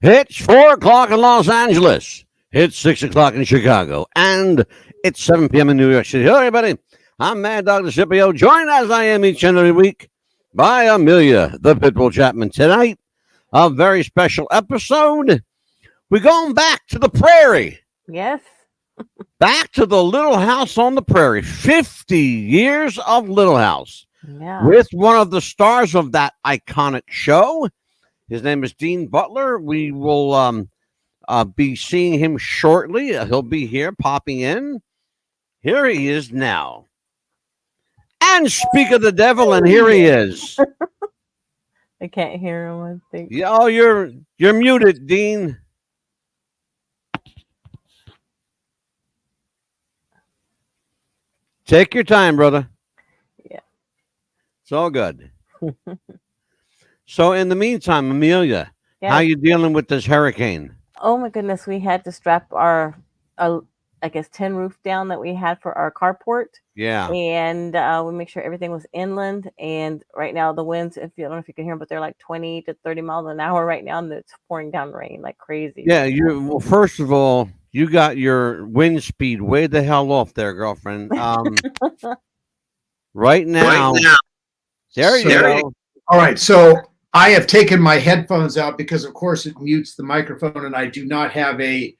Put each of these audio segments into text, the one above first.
It's 4 o'clock in Los Angeles. It's 6 o'clock in Chicago. And it's 7 p.m. in New York City. Hello, everybody. I'm Mad Dog the Scipio, joined as I am each and every week by Amelia, the Pitbull Chapman. Tonight, a very special episode. We're going back to the Prairie. Yes. Back to the Little House on the Prairie. 50 years of Little House. Yeah. With one of the stars of that iconic show. His name is Dean Butler. We will be seeing him shortly. He'll be here, popping in. Here he is now. And speak of the devil, and here he is. I can't hear him, I think. Yeah, oh, you're muted, Dean. Take your time, brother. Yeah. It's all good. So in the meantime, Amelia, how you dealing with this hurricane? Oh my goodness, we had to strap our, I guess, tin roof down that we had for our carport. Yeah. And we make sure everything was inland. And right now the winds, I don't know if you can hear them, but they're like 20 to 30 miles an hour right now, and it's pouring down rain like crazy. Yeah, well, first of all, you got your wind speed way the hell off there, girlfriend. Right now, there you go. All right, so I have taken my headphones out because, of course, it mutes the microphone, and I do not have an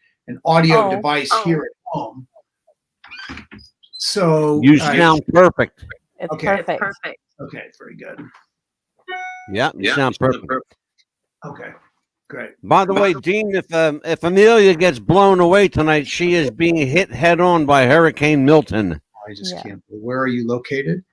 audio device here at home. So you sound perfect. It's Okay. perfect. Okay, very good. Yeah, you sound perfect. Okay, great. By the way, Dean, if Amelia gets blown away tonight, she is being hit head on by Hurricane Milton. I just can't. Where are you located?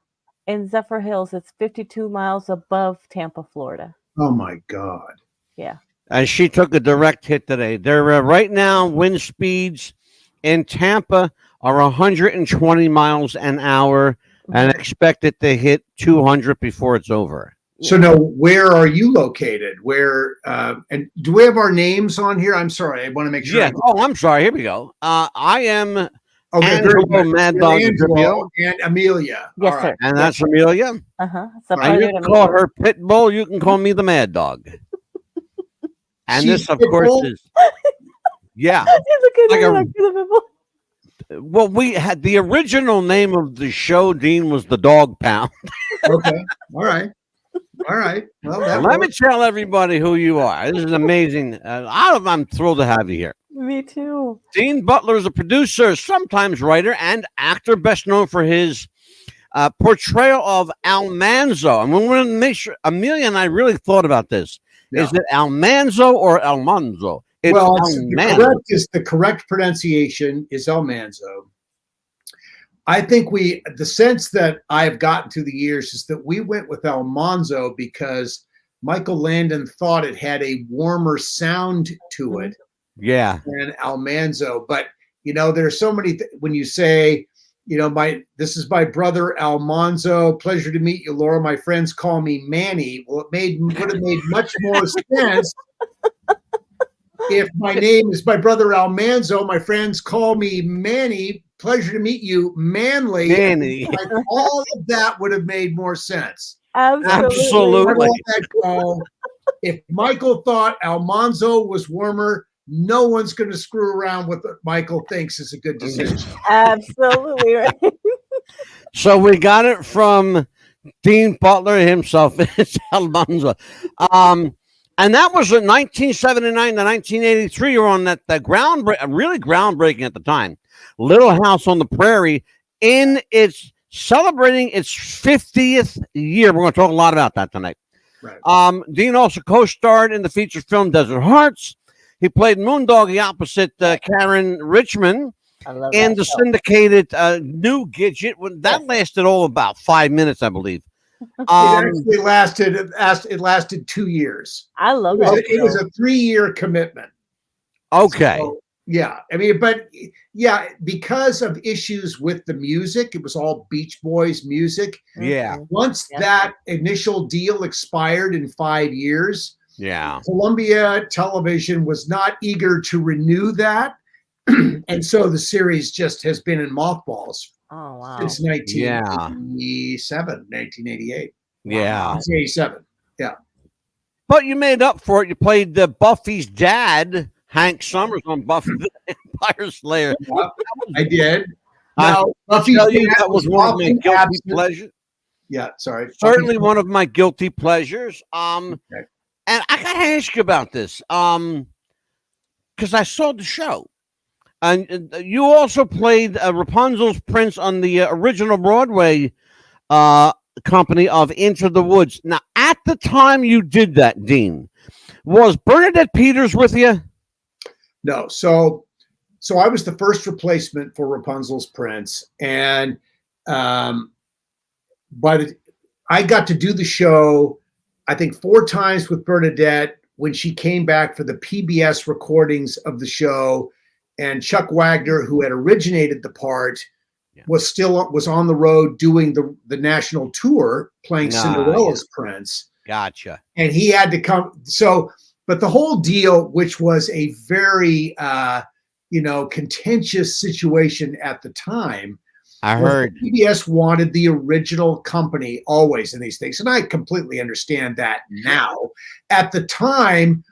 In Zephyr Hills, it's 52 miles above Tampa, Florida. Oh my God. Yeah. And she took a direct hit today. There right now, wind speeds in Tampa are 120 miles an hour and expected to hit 200 before it's over. So now, where are you located? Where and do we have our names on here? I'm sorry, I want to make sure. Yeah. Oh, I'm sorry. Here we go. I am Angelo, Mad Dog and Amelia. Yes, All right. sir. and that's Amelia. Uh-huh. And you can call her Pitbull. You can call me the Mad Dog. And She's this, of Pitbull? course, is like well, we had the original name of the show, Dean, was the Dog Pound. Okay. All right. Well, Let me tell everybody who you are. This is amazing. I'm thrilled to have you here. Me too. Dean Butler is a producer, sometimes writer, and actor, best known for his portrayal of Almanzo. And we want to make sure, Amelia and I really thought about this. Yeah. Is it Almanzo or Almanzo? It's the correct pronunciation is Almanzo. I think the sense that I've gotten through the years is that we went with Almanzo because Michael Landon thought it had a warmer sound to it. Yeah. Than Almanzo. But, there's so many, when you say, this is my brother Almanzo. Pleasure to meet you, Laura. My friends call me Manny. Well, would have made much more sense if my name is my brother Almanzo. My friends call me Manny. Pleasure to meet you, Manly. Manny. All of that would have made more sense. Absolutely. If Michael thought Almanzo was warmer, no one's going to screw around with what Michael thinks is a good decision. Absolutely right. So we got it from Dean Butler himself. It's Almanzo. And that was in 1979 to 1983. You were on that really groundbreaking at the time. Little House on the Prairie celebrating its 50th year. We're going to talk a lot about that tonight. Right. Dean also co-starred in the feature film Desert Hearts. He played Moondoggie opposite Karen Richmond in the syndicated new Gidget. That lasted about 5 minutes, I believe. It actually lasted 2 years. I love that. It was a 3-year commitment. Okay. So, yeah. I mean, because of issues with the music, it was all Beach Boys music. Yeah. Once that initial deal expired in 5 years, Columbia Television was not eager to renew that. And so the series just has been in mothballs since 1987, 1988. Yeah. 1987. Yeah. But you made up for it. You played Buffy's dad, Hank Summers, on Buffy the Vampire Slayer. Yeah, I did. I Now, Buffy's tell you, dad that was one of my often guilty absent. pleasures. Yeah, sorry. Certainly one of my guilty pleasures. Okay. And I gotta ask you about this. Because I saw the show. And you also played Rapunzel's prince on the original Broadway company of Into the Woods. Now, at the time you did that, Dean, was Bernadette Peters with you? No. So I was the first replacement for Rapunzel's prince, and I got to do the show, I think 4 times with Bernadette when she came back for the PBS recordings of the show. And Chuck Wagner, who had originated the part, was on the road doing the national tour, playing Cinderella's prince. Gotcha. And he had to come. So, but the whole deal, which was a very, contentious situation at the time, I heard PBS wanted the original company always in these things, and I completely understand that now. At the time,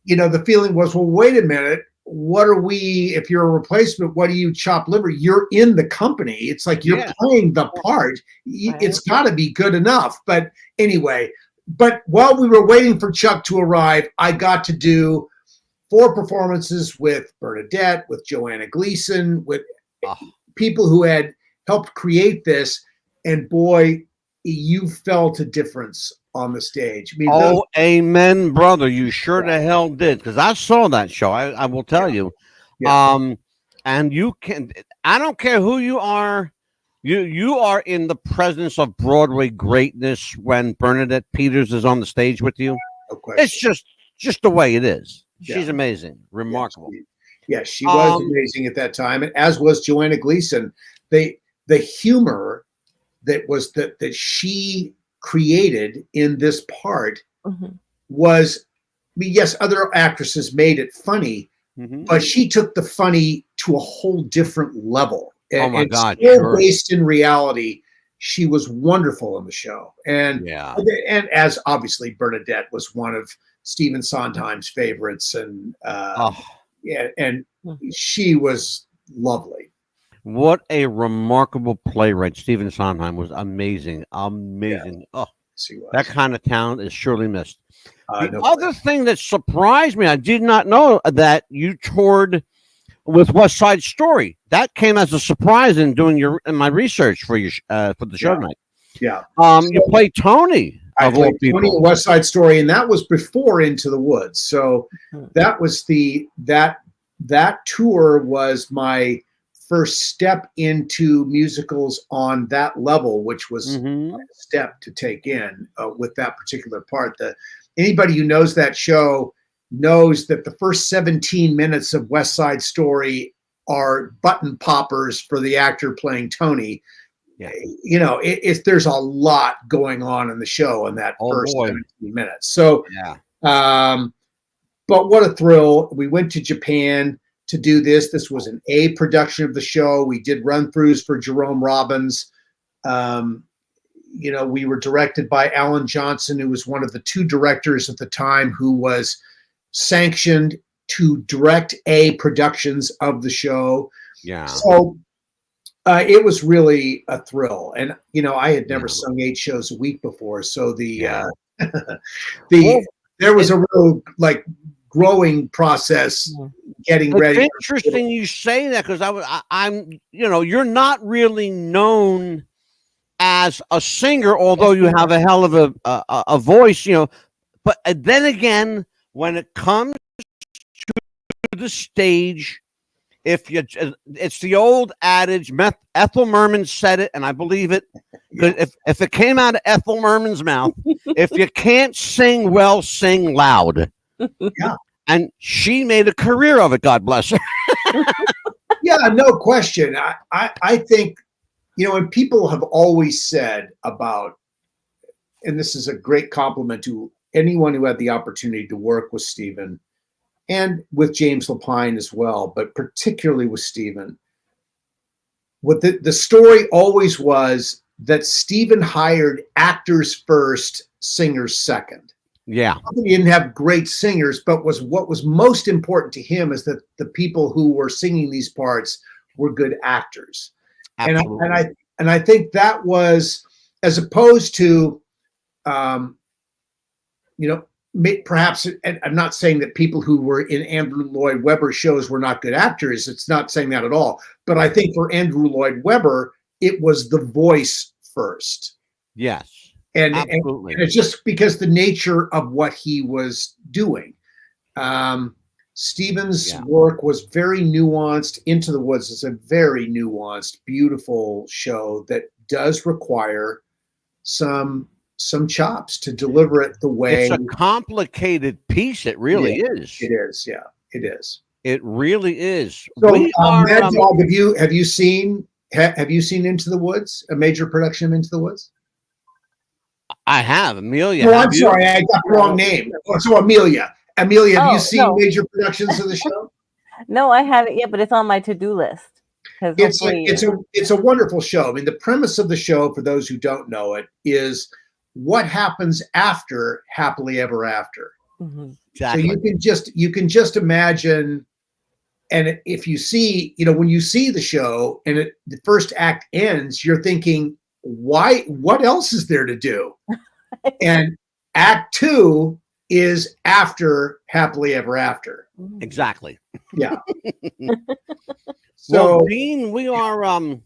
the feeling was, well, wait a minute. What are we, if you're a replacement, what do you chop liver? You're in the company. It's like you're playing the part. It's got to be good enough. But anyway, while we were waiting for Chuck to arrive, I got to do 4 performances with Bernadette, with Joanna Gleason, with people who had helped create this. And boy, you felt a difference on the stage. I mean, amen, brother. You sure the hell did, because I saw that show. I will tell you. Yeah. And you can, I don't care who you are, you are in the presence of Broadway greatness when Bernadette Peters is on the stage with you. No question. It's just the way it is. Yeah. She's amazing, remarkable. Yeah, she was amazing at that time, and as was Joanna Gleason. The humor that she created in this part was, yes, other actresses made it funny, but she took the funny to a whole different level. And, my God, based in reality, she was wonderful in the show. And as obviously Bernadette was one of Stephen Sondheim's favorites, and and she was lovely. What a remarkable playwright. Stephen Sondheim was amazing. Amazing. Yeah. That kind of talent is surely missed. The other thing that surprised me, I did not know that you toured with West Side Story. That came as a surprise in my research for the show tonight. Yeah. You played Tony. I played Tony in West Side Story, and that was before Into the Woods. So that was that tour was my first step into musicals on that level, which was a step to take in with that particular part. Anybody who knows that show knows that the first 17 minutes of West Side Story are button poppers for the actor playing Tony. Yeah. There's a lot going on in the show in that first 17 minutes. So, but what a thrill. We went to Japan to do this. This was an A production of the show. We did run-throughs for Jerome Robbins. We were directed by Alan Johnson, who was one of the 2 directors at the time who was sanctioned to direct A productions of the show. Yeah. So it was really a thrill. And, I had never sung 8 shows a week before. So there was a real growing process getting ready. It's interesting you say that, because I'm you're not really known as a singer, although you have a hell of a voice, but then again, when it comes to the stage, it's the old adage, Ethel Merman said it, and I believe it. If it came out of Ethel Merman's mouth, if you can't sing well, sing loud. Yeah. And she made a career of it, God bless her. Yeah, no question. I think, and people have always said about, and this is a great compliment to anyone who had the opportunity to work with Stephen and with James Lapine as well, but particularly with Stephen. What the story always was that Stephen hired actors first, singers second. Yeah. He didn't have great singers, but what was most important to him is that the people who were singing these parts were good actors. Absolutely. And I think that was, as opposed to, perhaps, and I'm not saying that people who were in Andrew Lloyd Webber shows were not good actors. It's not saying that at all. But I think for Andrew Lloyd Webber, it was the voice first. Yes. And absolutely. And it's just because the nature of what he was doing. Stephen's work was very nuanced. Into the Woods is a very nuanced, beautiful show that does require some chops to deliver it the way. It's a complicated piece. It really is. It is. Yeah, it is. It really is. So, Mad Dog, have you seen Into the Woods? A major production of Into the Woods? I have. Amelia. No, I'm sorry, I got the wrong name. So Amelia. Amelia, have you seen major productions of the show? No, I haven't yet, but it's on my to-do list. It's a wonderful show. I mean, the premise of the show, for those who don't know it, is what happens after Happily Ever After. Mm-hmm. Exactly. So you can just imagine, and if you see, when you see the show and the first act ends, you're thinking, why? What else is there to do? And Act 2 is after Happily Ever After. Exactly. Yeah. So, well, Dean, we are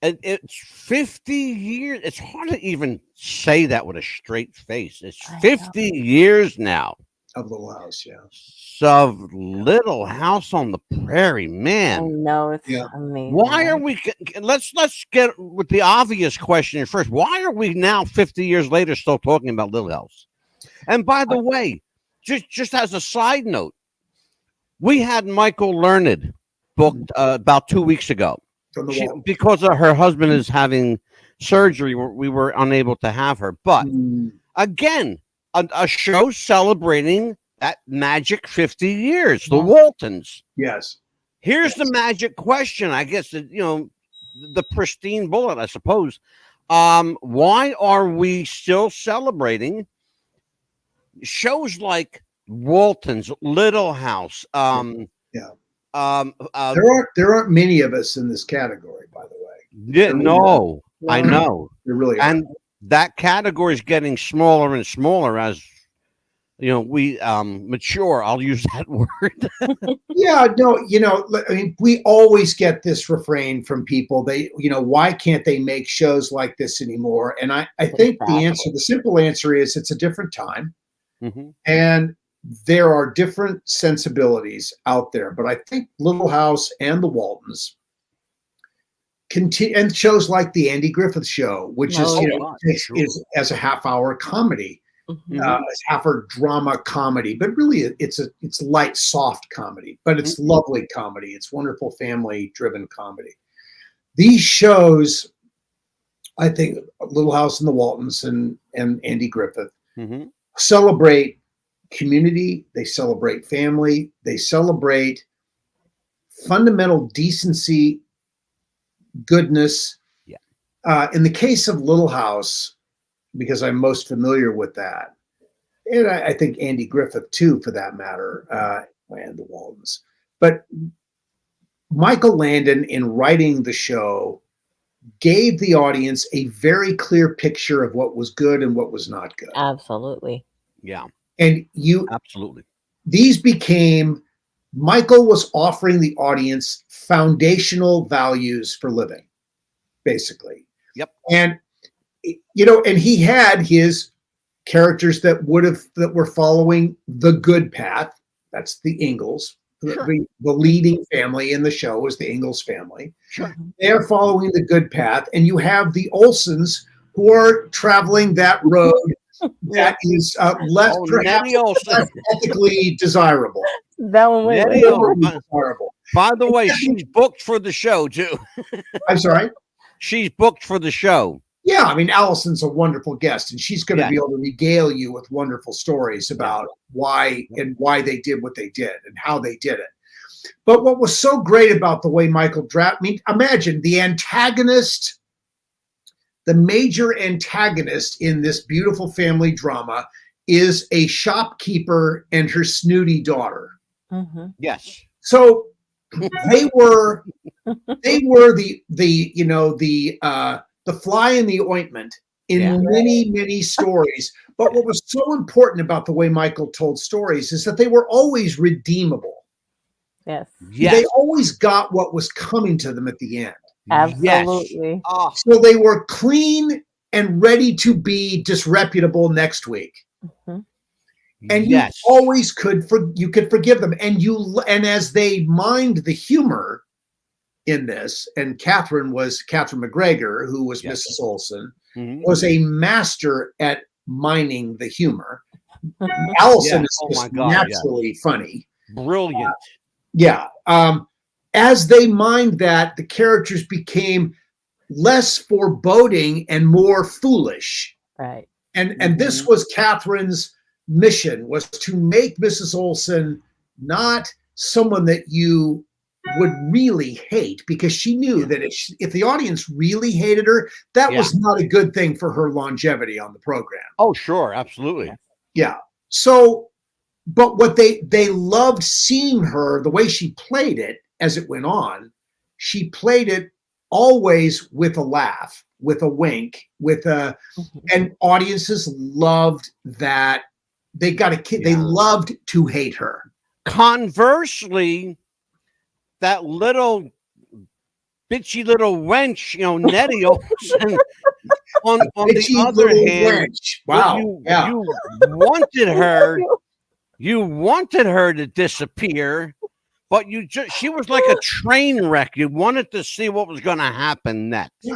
it's 50 years. It's hard to even say that with a straight face. It's 50 years now of Little House. Yeah. So Little House on the Prairie, man. I know, it's amazing. Why are we? Let's get with the obvious question first. Why are we now 50 years later still talking about Little House? And by the way, just as a side note, we had Michael Learned booked about 2 weeks ago. Because her husband is having surgery, we were unable to have her. But again, a show celebrating that magic 50 years, the Waltons. Yes. Here's the magic question. I guess, the pristine bullet, I suppose. Why are we still celebrating shows like Waltons, Little House? There aren't many of us in this category, by the way. Yeah, no, I know. There really are. And that category is getting smaller and smaller as we mature. I'll use that word. Yeah, no, I mean, we always get this refrain from people. Why can't they make shows like this anymore? And I think the simple answer is it's a different time. Mm-hmm. And there are different sensibilities out there, but I think Little House and the Waltons continue, and shows like the Andy Griffith Show, which is as a half-hour comedy, as half-hour drama comedy, but really it's light, soft comedy, but it's lovely comedy. It's wonderful family-driven comedy. These shows, I think, Little House and the Waltons and Andy Griffith celebrate community, they celebrate family, they celebrate fundamental decency, goodness. Yeah. In the case of Little House, because I'm most familiar with that, and I think Andy Griffith too, for that matter, and the Waltons. But Michael Landon, in writing the show, gave the audience a very clear picture of what was good and what was not good. Absolutely. Yeah. And Michael was offering the audience foundational values for living, basically. Yep. And, and he had his characters that were following the good path. That's the Ingalls. Sure. The leading family in the show was the Ingalls family. Sure. They're following the good path. And you have the Olsons who are traveling that road that is less ethically desirable. That one was desirable. By the way, she's booked for the show too. I'm sorry? She's booked for the show. Yeah, I mean, Allison's a wonderful guest, and she's going to be able to regale you with wonderful stories about why they did what they did and how they did it. But what was so great about the way Michael imagine the antagonist. The major antagonist in this beautiful family drama is a shopkeeper and her snooty daughter. Mm-hmm. Yes. So they were the fly in the ointment in many stories. But what was so important about the way Michael told stories is that they were always redeemable. Yes. They always got what was coming to them at the end. Absolutely. Yes. Oh. So they were clean and ready to be disreputable next week. Mm-hmm. And you always could forgive them. And as they mined the humor in this, and Katherine McGregor, who was Mrs. Olsen, was a master at mining the humor. Allison is just naturally funny. Brilliant. As they mined that, the characters became less foreboding and more foolish. Right. And this was Katherine's mission, was to make Mrs. Olsen not someone that you would really hate, because she knew that if the audience really hated her, that was not a good thing for her longevity on the program. Oh, sure. Absolutely. Yeah. So, but what they loved seeing her, the way she played it as it went on, she played it always with a laugh, with a wink, and audiences loved that. They got a kid. They loved to hate her. Conversely, that little bitchy little wench, Nettie Olsen, on the other hand, you wanted her to disappear, but she was like a train wreck. You wanted to see what was going to happen next.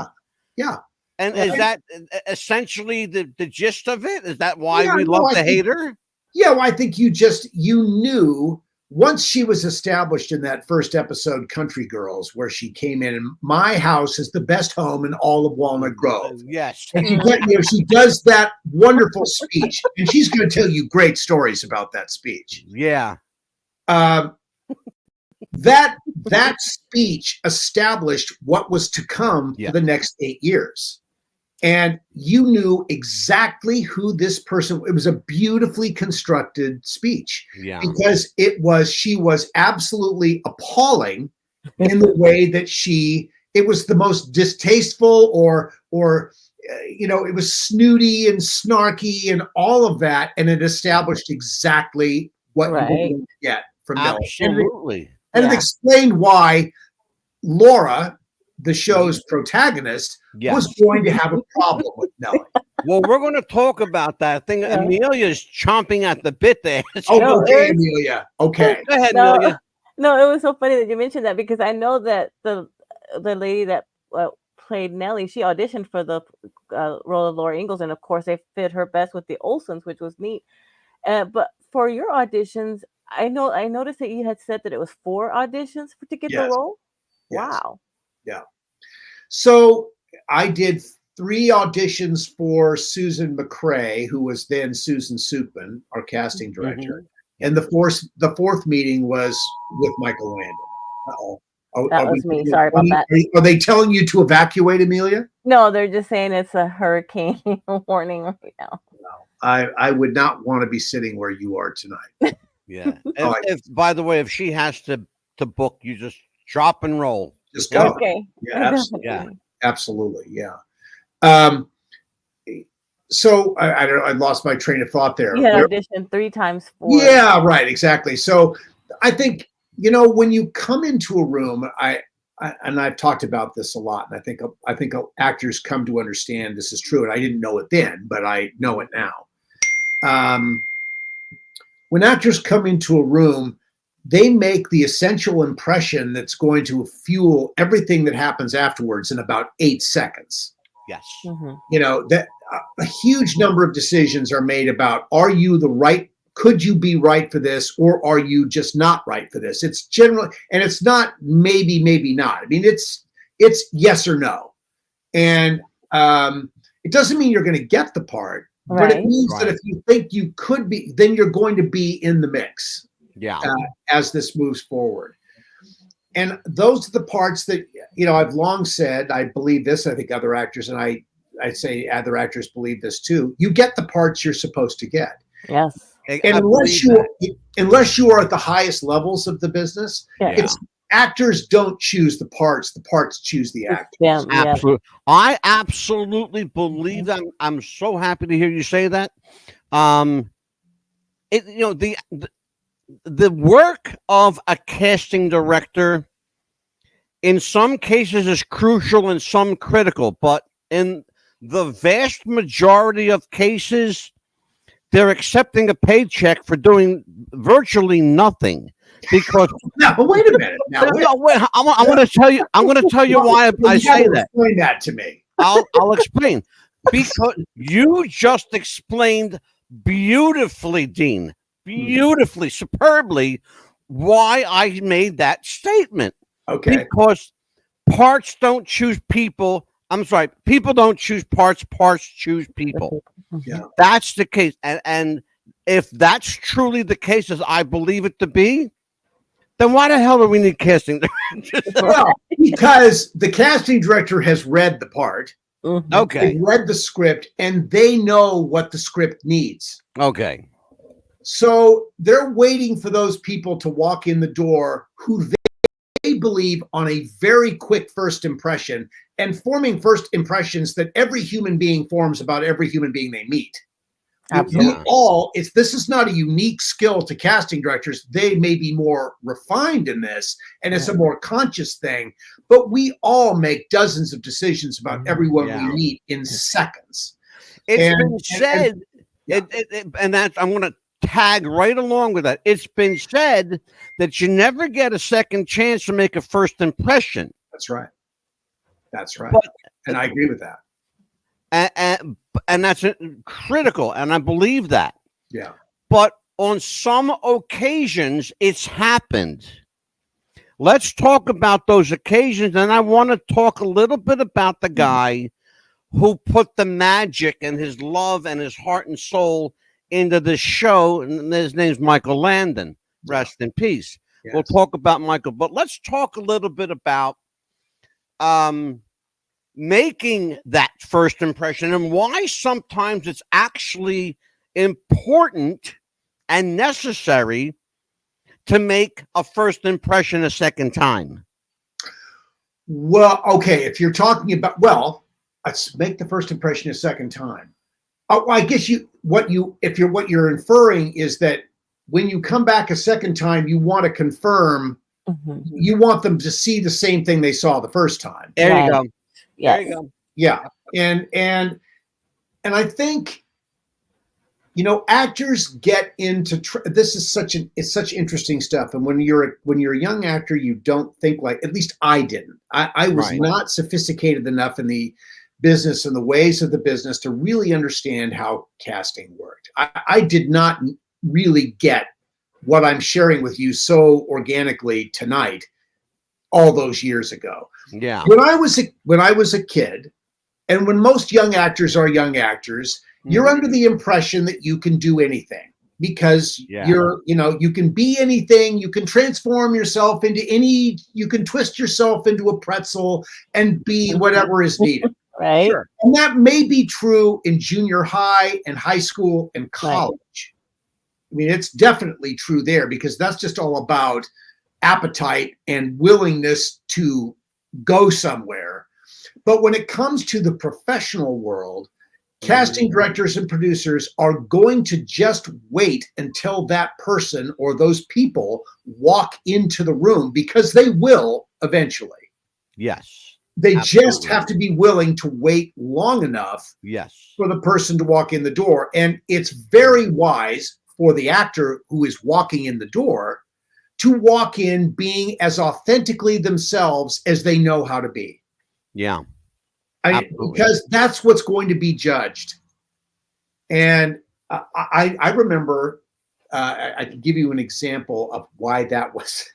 Yeah. And is that essentially the gist of it? Is that why we love to hate her? Yeah, well, I think you knew once she was established in that first episode, Country Girls, where she came in, and my house is the best home in all of Walnut Grove. Yes. And she does that wonderful speech, and she's going to tell you great stories about that speech. Yeah. That speech established what was to come for the next 8 years. And you knew exactly who this person. It was a beautifully constructed speech, because she was absolutely appalling in the way that it was the most distasteful or it was snooty and snarky and all of that. And it established exactly what you were going to get from Nellie. Absolutely. And it explained why Laura, the show's protagonist, was going to have a problem with Nellie. Well, we're going to talk about that. I think Amelia's chomping at the bit there. Okay, Amelia. Okay. Go ahead, Amelia. No, it was so funny that you mentioned that, because I know that the lady that played Nellie, she auditioned for the role of Laura Ingalls, and of course they fit her best with the Olsens, which was neat. But for your auditions, I noticed that you had said that it was 4 auditions to get the role. Yes. Wow. Yeah. So I did 3 auditions for Susan McCrae, who was then Susan Sukman, our casting director. And the fourth meeting was with Michael Landon. Uh-oh. That was me. Sorry about that. Are they telling you to evacuate, Amelia? No, they're just saying it's a hurricane warning right now. No, I would not want to be sitting where you are tonight. Yeah. If by the way, if she has to book, you just drop and roll. Just go. Okay. Yeah, absolutely. Yeah. So I lost my train of thought there. You had auditioned 3 times for. Yeah, right. Exactly. So I think, when you come into a room, and I've talked about this a lot, and I think actors come to understand this is true. And I didn't know it then, but I know it now. When actors come into a room, they make the essential impression that's going to fuel everything that happens afterwards in about 8 seconds. Yes. That a huge number of decisions are made about, are you the right, could you be right for this, or are you just not right for this? It's generally, and it's not maybe not. I mean, it's yes or no. And it doesn't mean you're going to get the part, but it means that if you think you could be, then you're going to be in the mix. Yeah. As this moves forward. And those are the parts that, I've long said, I believe this, I think other actors, and I say other actors believe this too. You get the parts you're supposed to get. Yes. And unless you are at the highest levels of the business, it's actors don't choose the parts choose the actors. Absolutely. I absolutely believe that. I'm so happy to hear you say that. The work of a casting director in some cases is crucial and some critical, but in the vast majority of cases, they're accepting a paycheck for doing virtually nothing. Because now, wait a minute. Now, wait, I'm going to tell you. I'm going to tell you why I say that. Explain that to me. I'll explain. Because you just explained beautifully, Dean, beautifully, superbly, why I made that statement. Okay. Because parts don't choose people. I'm sorry, people don't choose parts. Parts choose people. Yeah. That's the case. And if that's truly the case, as I believe it to be, then why the hell do we need casting? Well, because the casting director has read the part. Okay. They've read the script and they know what the script needs. Okay. So they're waiting for those people to walk in the door who they believe on a very quick first impression, and forming first impressions that every human being forms about every human being they meet. Absolutely. This is not a unique skill to casting directors. They may be more refined in this, and it's a more conscious thing, but we all make dozens of decisions about everyone we meet in seconds. It's been said, and that's, I'm going to tag right along with that. It's been said that you never get a second chance to make a first impression. That's right. That's right. But, and I agree with that. And that's critical, and I believe that. Yeah. But on some occasions, it's happened. Let's talk about those occasions, and I want to talk a little bit about the guy who put the magic and his love and his heart and soul into the show, and his name's Michael Landon. Rest in peace. Yes. We'll talk about Michael, but let's talk a little bit about making that first impression and why sometimes it's actually important and necessary to make a first impression a second time. Well, okay, if you're talking about, let's make the first impression a second time. Oh, I guess what you're inferring is that when you come back a second time, you want to confirm, you want them to see the same thing they saw the first time. There you go. Yes. There you go. Yeah. And I think, actors get into, this is such interesting stuff. And when you're a young actor, you don't think like, at least I didn't, I was not sophisticated enough in the business and the ways of the business to really understand how casting worked. I did not really get what I'm sharing with you so organically tonight all those years ago. Yeah. When I was a kid, and when most young actors are young actors, you're under the impression that you can do anything because you can be anything, you can transform yourself into you can twist yourself into a pretzel and be whatever is needed. Right. Sure. And that may be true in junior high and high school and college. Right. I mean, it's definitely true there because that's just all about appetite and willingness to go somewhere. But when it comes to the professional world, casting directors and producers are going to just wait until that person or those people walk into the room because they will eventually. Yes. They just have to be willing to wait long enough for the person to walk in the door. And it's very wise for the actor who is walking in the door to walk in being as authentically themselves as they know how to be. Yeah. Because that's what's going to be judged. And I remember, I can give you an example of why that was,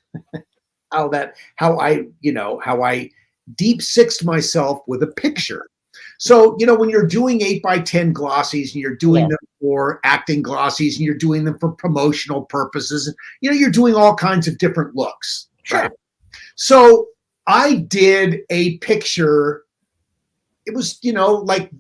how I deep sixed myself with a picture. So, when you're doing 8x10 glossies and you're doing them for acting glossies and you're doing them for promotional purposes, you're doing all kinds of different looks. Sure. Right? So I did a picture. it was, like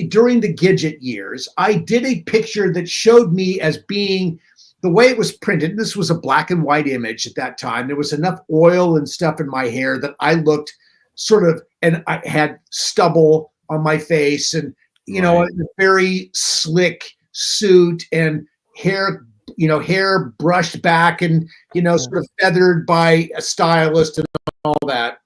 during the Gidget years, I did a picture that showed me as being the way it was printed. This was a black and white image at that time. There was enough oil and stuff in my hair that I looked sort of, and I had stubble on my face and, a very slick suit and hair, hair brushed back and, sort of feathered by a stylist and all that.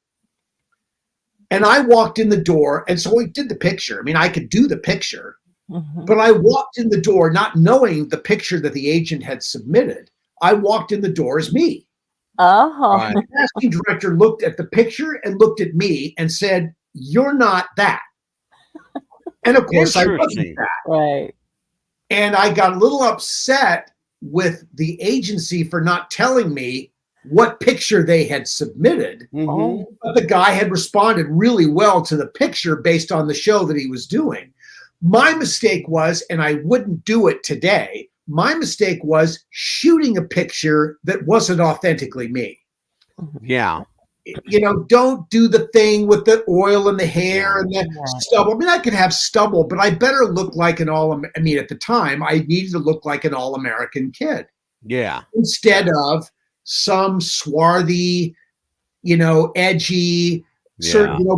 And I walked in the door, and so we did the picture. I mean, I could do the picture, but I walked in the door not knowing the picture that the agent had submitted. I walked in the door as me. Uh-huh. The casting director looked at the picture and looked at me and said, "You're not that." And of course, I wasn't that. Right. And I got a little upset with the agency for not telling me what picture they had submitted. But the guy had responded really well to the picture based on the show that he was doing. My mistake was, and I wouldn't do it today, my mistake was shooting a picture that wasn't authentically me. Yeah. Don't do the thing with the oil and the hair and the stubble. I mean, I could have stubble, but I better look like at the time, I needed to look like an all-American kid. Yeah. Instead of some swarthy, edgy,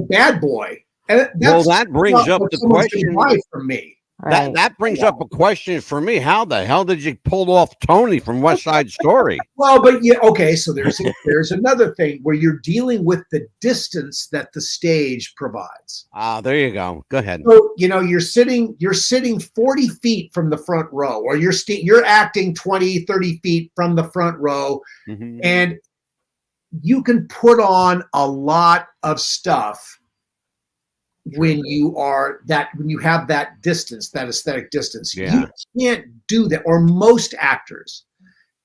bad boy. And that brings up the question from me. Right. That brings up a question for me. How the hell did you pull off Tony from West Side Story? Well, but okay. So there's another thing where you're dealing with the distance that the stage provides. There you go. Go ahead. So you're sitting 40 feet from the front row, or you're acting 20, 30 feet from the front row, and you can put on a lot of stuff when you have that distance, that aesthetic distance. You can't do that, or most actors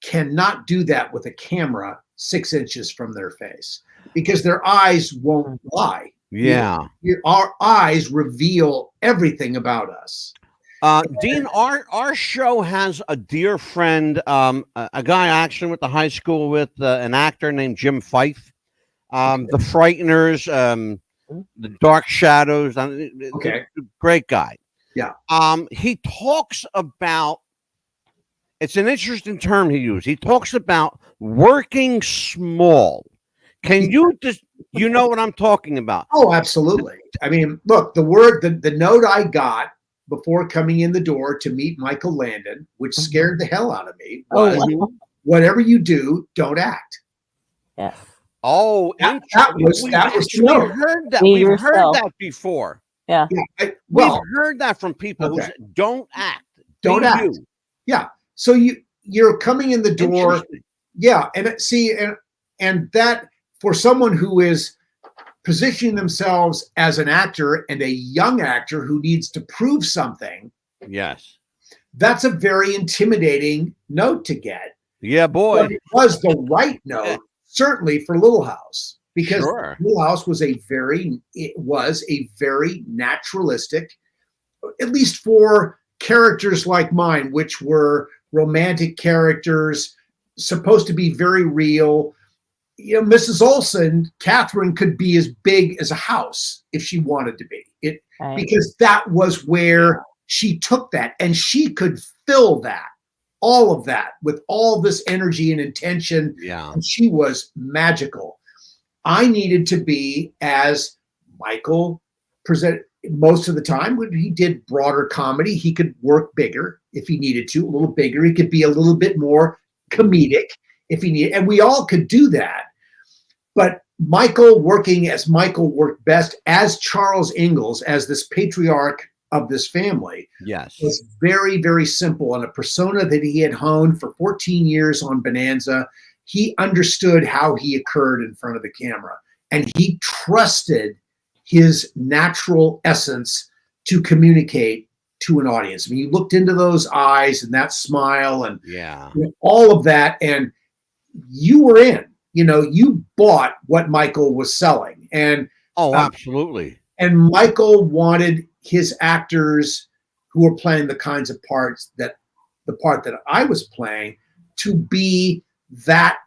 cannot do that with a camera 6 inches from their face, because their eyes won't lie. Yeah. Our eyes reveal everything about us. Dean, our show has a dear friend, a guy actually went to high school with, an actor named Jim Fife, The Frighteners, The Dark Shadows. Great guy. Yeah. He talks about, it's an interesting term he used. He talks about working small. Can you just, you know what I'm talking about? Oh, absolutely. I mean, look, the note I got before coming in the door to meet Michael Landon, which scared the hell out of me, was whatever you do, don't act. Yes. Oh, that was we heard that. We've heard that before. Yeah. We've heard that from people who said, don't act. Don't act. Yeah. So you're coming in the door. Yeah. And that, for someone who is positioning themselves as an actor and a young actor who needs to prove something. Yes. That's a very intimidating note to get. Yeah, boy. But it was the right note. Certainly for Little House, because Little House was a very naturalistic, at least for characters like mine, which were romantic characters, supposed to be very real. Mrs. Olsen, Katherine, could be as big as a house if she wanted to be. Because that was where she took that, and she could fill that. All of that with all this energy and intention. Yeah. And she was magical. I needed to be, as Michael presented most of the time, when he did broader comedy, he could work bigger if he needed to, a little bigger. He could be a little bit more comedic if he needed, and we all could do that. But Michael, working as Michael worked best as Charles Ingalls, as this patriarch of this family, was very, very simple, and a persona that he had honed for 14 years on Bonanza. He understood how he occurred in front of the camera, and he trusted his natural essence to communicate to an audience. I mean, you looked into those eyes and that smile and all of that, and you were in. You bought what Michael was selling, and absolutely. And Michael wanted his actors who were playing the kinds of parts that the part that I was playing to be that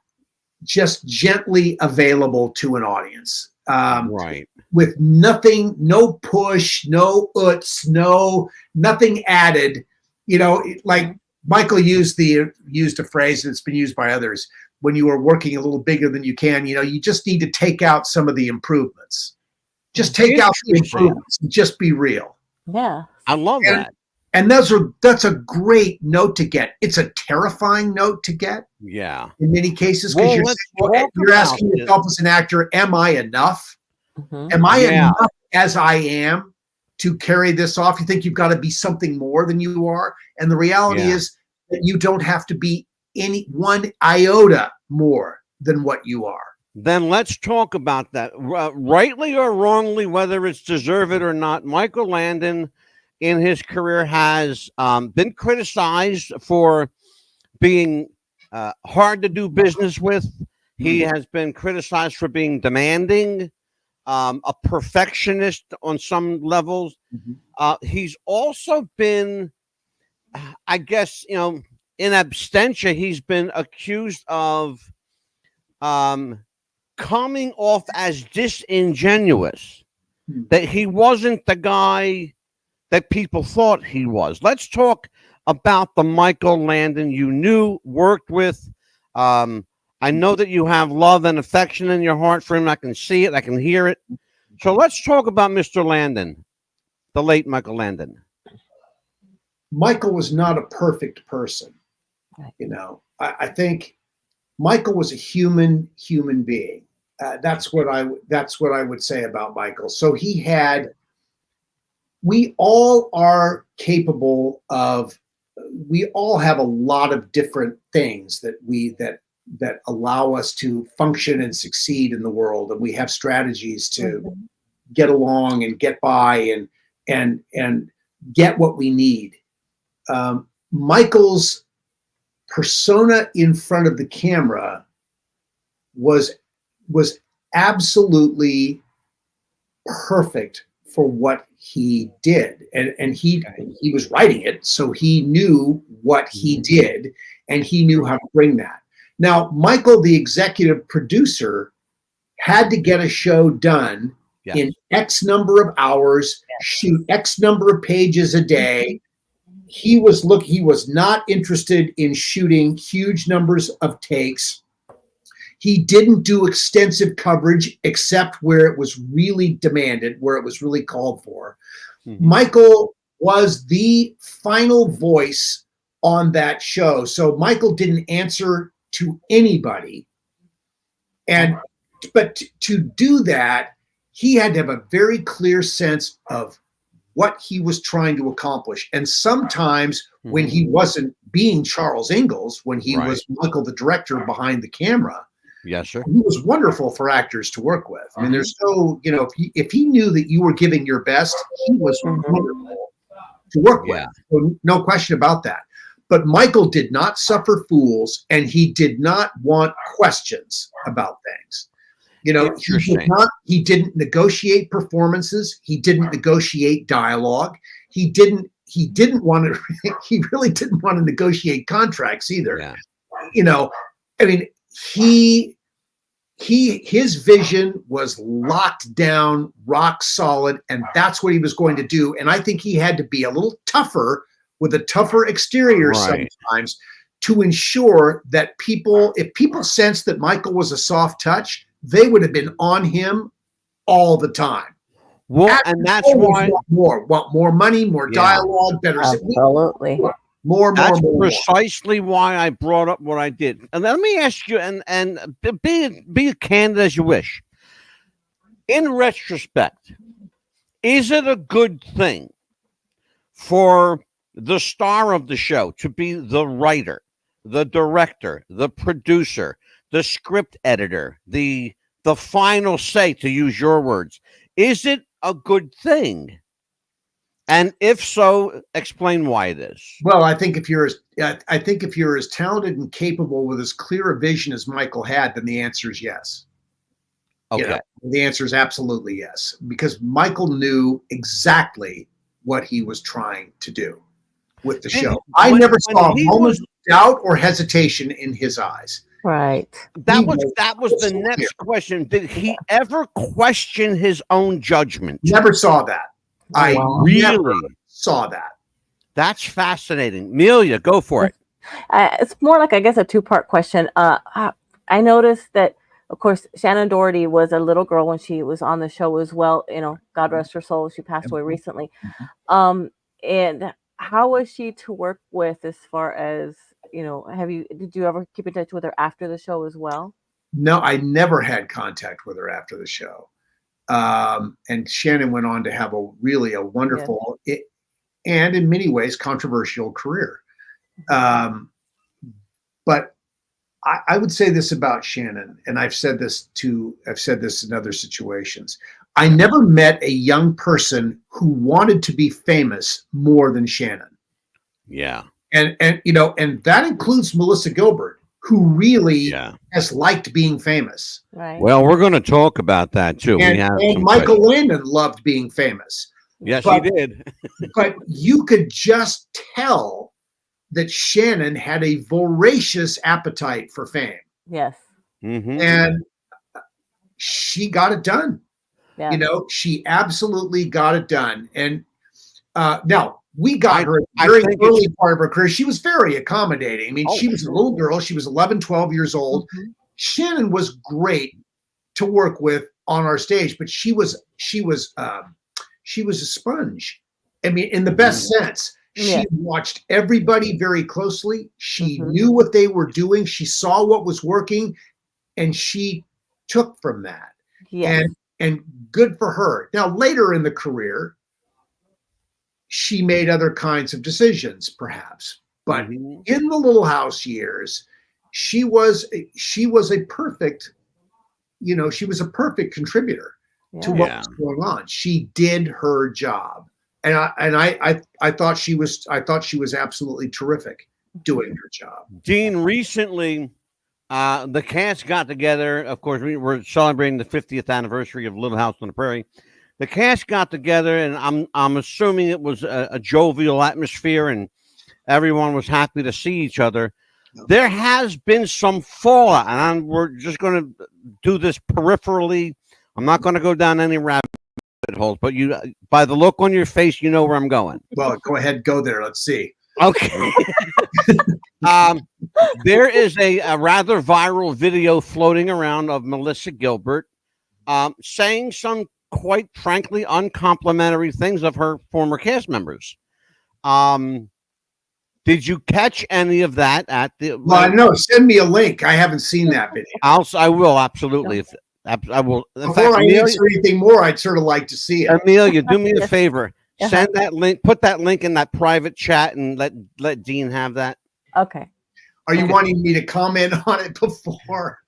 just gently available to an audience. Right. with nothing, no push, no nothing added. You know, like Michael used a phrase that's been used by others. When you are working a little bigger than you can, you know, you just need to take out some of the improvements. Just take out the improvements and just be real. Yeah. I love that. And that's a great note to get. It's a terrifying note to get. Yeah. In many cases, because you're asking yourself as an actor, am I enough? Mm-hmm. Am I enough as I am to carry this off? You think you've got to be something more than you are? And the reality is that you don't have to be any one iota more than what you are. Then let's talk about that. Rightly or wrongly, whether it's deserved or not, Michael Landon in his career has been criticized for being hard to do business with. He has been criticized for being demanding, a perfectionist on some levels. He's also been, I guess, you know, in absentia, he's been accused of coming off as disingenuous, that he wasn't the guy that people thought he was. Let's talk about the Michael Landon you knew, worked with. I know that you have love and affection in your heart for him. I can see it. I can hear it. So let's talk about Mr. Landon, the late Michael Landon. Michael was not a perfect person. You know, I think Michael was a human being. That's what I would say about Michael. So we all are capable of, we all have a lot of different things that allow us to function and succeed in the world. And we have strategies to get along and get by and get what we need. Michael's persona in front of the camera was absolutely perfect for what he did, and he was writing it, so he knew what he did, and he knew how to bring that. Now, Michael, the executive producer, had to get a show done in X number of hours, shoot X number of pages a day. He was not interested in shooting huge numbers of takes. He didn't do extensive coverage except where it was really demanded, where it was really called for. Michael was the final voice on that show. So Michael didn't answer to anybody. But to do that, he had to have a very clear sense of what he was trying to accomplish. And sometimes when he wasn't being Charles Ingalls, when he was Michael, the director behind the camera, yes, sir, he was wonderful for actors to work with. I mean, there's no, you know, if he knew that you were giving your best, he was wonderful to work with. So no question about that. But Michael did not suffer fools, and he did not want questions about things. You know, he didn't negotiate performances. He didn't negotiate dialogue. He really didn't want to negotiate contracts either. Yeah. You know, I mean, his vision was locked down, rock solid, and that's what he was going to do. And I think he had to be a little tougher, with a tougher exterior sometimes, to ensure that if people sensed that Michael was a soft touch, they would have been on him all the time. Well, and that's why want more money, more dialogue, better. Absolutely. That's precisely why I brought up what I did. And let me ask you, and be candid as you wish. In retrospect, is it a good thing for the star of the show to be the writer, the director, the producer, the script editor, the final say, to use your words? Is it a good thing? And if so, explain why it is. Well, I think if you're as talented and capable with as clear a vision as Michael had, then the answer is yes. Okay. You know, the answer is absolutely yes, because Michael knew exactly what he was trying to do with the show. I never saw a moment of doubt or hesitation in his eyes. Right. That was the next question. Did he ever question his own judgment? Never saw that. I never Really saw that. That's fascinating. Amelia, go for it. It's more like, I guess, a two-part question. I noticed that, of course, Shannon Doherty was a little girl when she was on the show as well. You know, God rest her soul. She passed away recently. And how was she to work with, as far as, you know, did you ever keep in touch with her after the show as well? No, I never had contact with her after the show. And Shannon went on to have a wonderful, and in many ways controversial career. But I would say this about Shannon, and I've said this in other situations. I never met a young person who wanted to be famous more than Shannon. Yeah. And you know, and that includes Melissa Gilbert, who really has liked being famous. Right. Well, we're going to talk about that too. And Michael Landon loved being famous. Yes, he did. But you could just tell that Shannon had a voracious appetite for fame. Yes. Mm-hmm. And she got it done. Yeah. You know, she absolutely got it done. And now we got her very early part of her career. She was very accommodating. I mean, she was a little girl. She was 11, 12 years old. Mm-hmm. Shannon was great to work with on our stage, but she was a sponge. I mean, in the best sense. She watched everybody very closely. She knew what they were doing. She saw what was working, and she took from that. Yes. And good for her. Now, later in the career, she made other kinds of decisions, perhaps. But in the Little House years, she was a perfect, you know, she was a perfect contributor to what was going on. She did her job. And I thought she was absolutely terrific doing her job. Dean, recently the cast got together. Of course, we were celebrating the 50th anniversary of Little House on the Prairie. The cast got together, and I'm assuming it was a jovial atmosphere, and everyone was happy to see each other. There has been some fallout, and we're just going to do this peripherally. I'm not going to go down any rabbit holes, but you, by the look on your face, you know where I'm going. Well, go ahead, go there. Let's see. Okay. There is a rather viral video floating around of Melissa Gilbert saying some, quite frankly, uncomplimentary things of her former cast members. Did you catch any of that at the? Well, no. Send me a link. I haven't seen that video. I will absolutely. I will. Before I answer anything more, I'd sort of like to see it. Amelia, do me a favor. Send that link. Put that link in that private chat, and let Dean have that. Okay. Are you wanting me to comment on it before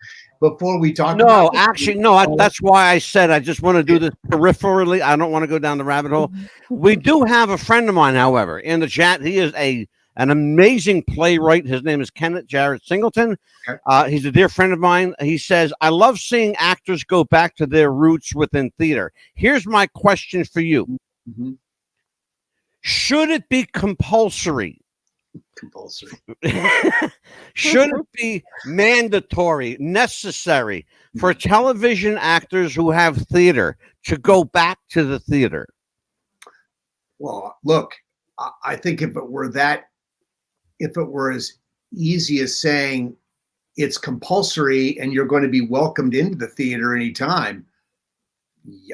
we talk? No, actually, no. That's why I said I just want to do this peripherally. I don't want to go down the rabbit hole. We do have a friend of mine, however, in the chat. He is an amazing playwright. His name is Kenneth Jarrett Singleton. Okay. He's a dear friend of mine. He says, I love seeing actors go back to their roots within theater. Here's my question for you. Mm-hmm. Should it be compulsory? Should it be mandatory, necessary for television actors who have theater to go back to the theater? Well, look, I think if it were as easy as saying it's compulsory and you're going to be welcomed into the theater anytime,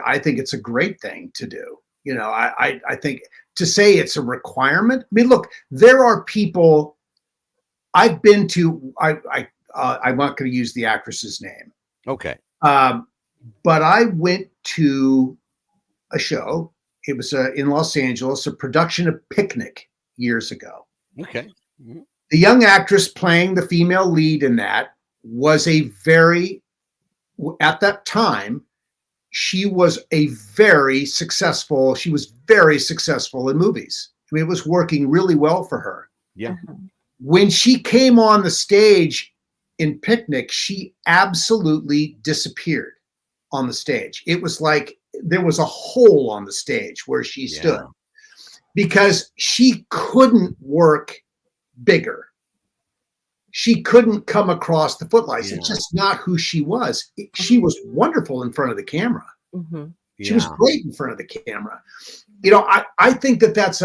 I think it's a great thing to do. You know, I think to say it's a requirement. I mean, look, there are people I've been to. I'm not going to use the actress's name. Okay. But I went to a show. It was in Los Angeles, a production of Picnic years ago. Okay. Mm-hmm. The young actress playing the female lead in that was at that time, she was very successful in movies. I mean, it was working really well for her. Yeah. When she came on the stage in Picnic, she absolutely disappeared on the stage. It was like there was a hole on the stage where she stood because she couldn't work bigger. she couldn't come across the footlights. Yeah. It's just not who she was. She was wonderful in front of the camera. Mhm. She was great in front of the camera. You know, I think that's